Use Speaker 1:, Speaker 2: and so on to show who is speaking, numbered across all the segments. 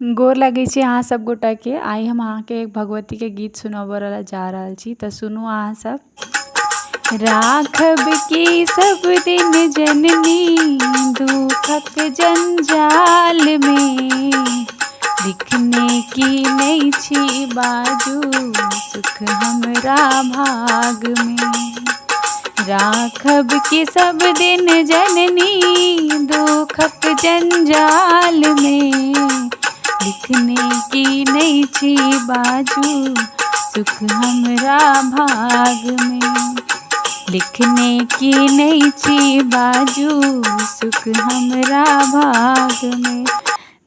Speaker 1: गोर लगै छी अहाँ सब गोटा के। आइ हम अहाँ के एक भगवती के गीत सुनाबऽ जा रहल छी, तऽ सुनू अहाँ सब। राखब की सब दिन जननी दुखक जंजाल में, लिखने की नहीं छी बाजू सुख हमरा भाग में। राखब की सब दिन जननी दुखक जंजाल में, लिखने की नहीं छी बाजू सुख हमरा भाग में। लिखने की नहीं छी बाजू सुख हमरा भाग में।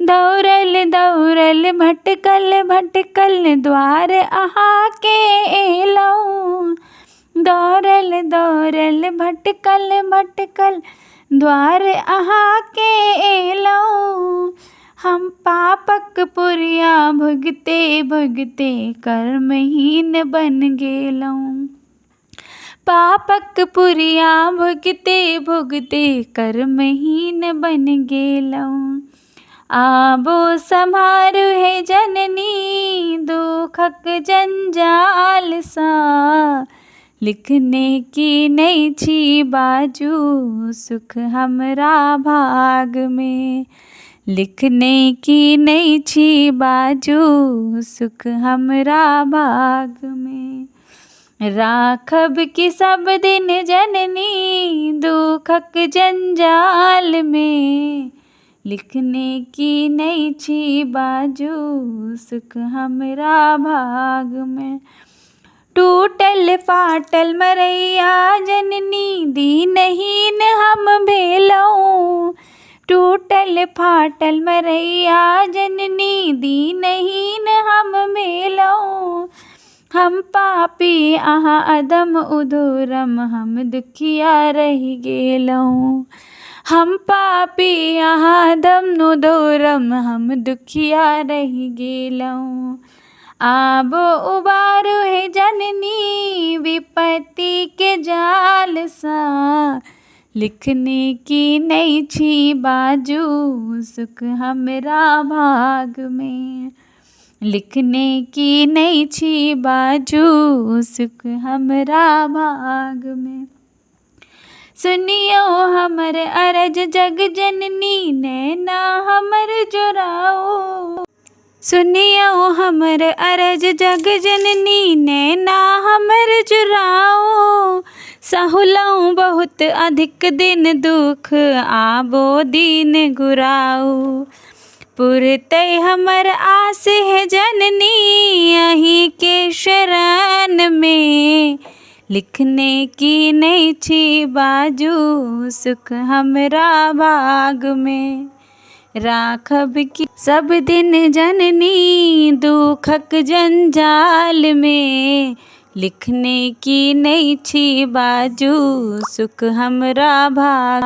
Speaker 1: दौड़ल दौड़ल भटकल भटकल द्वार अहाँ के एलौं, दौड़ल दौड़ल भटकल भटकल द्वार अहाँ के एलौं। हम पापक पुरिया भुगते भुगते कर्महीन बन गेलौं। पापक पुरिया भुगते भुगते कर्महीन बन गेलौं। आबो सम्हारू हे जननी दुखक जंजाल सा, लिखने की नहीं छी बाजू सुख हमरा भाग में। लिखने की नहीं छी बाजू सुख हमरा भाग में। राखब की सब दिन जननी दुखक जंजाल में, लिखने की नहीं छी बाजू सुख हमरा भाग में। टूटल फाटल मरैया जननी दीनहीन हम भेलौं, टूटल फाटल मरैया जननी दीनहीन हम भेलौं। हम पापी अहाँ अधम उधूरम हम दुखिया रहि गेलौं। हम पापी अहाँ अधम उधूरम हम दुखिया रहि गेलौं। आबो उबारू हे जननी विपत्ति के जाल सा, लिखने की नहीं छी बाजू सुख हमरा भाग में। लिखने की नहीं छी बाजू सुख हमरा भाग में। सुनियो हमर अरज जग जननी नैना हमर जुराओ, सुनियो हमर अरज जग जननी नैना हमर जुराओ। सहुलौं बहुत अधिक दिन दुख आबो दीन गुराओ। पुरतै हमर आस है जननी अहीं के शरण में, लिखने की नहीं छी बाजू सुख हमरा भाग में। राखब की सब दिन जननी दुखक जंजाल में, लिखने की नहीं छी बाजू सुख हमरा भाग।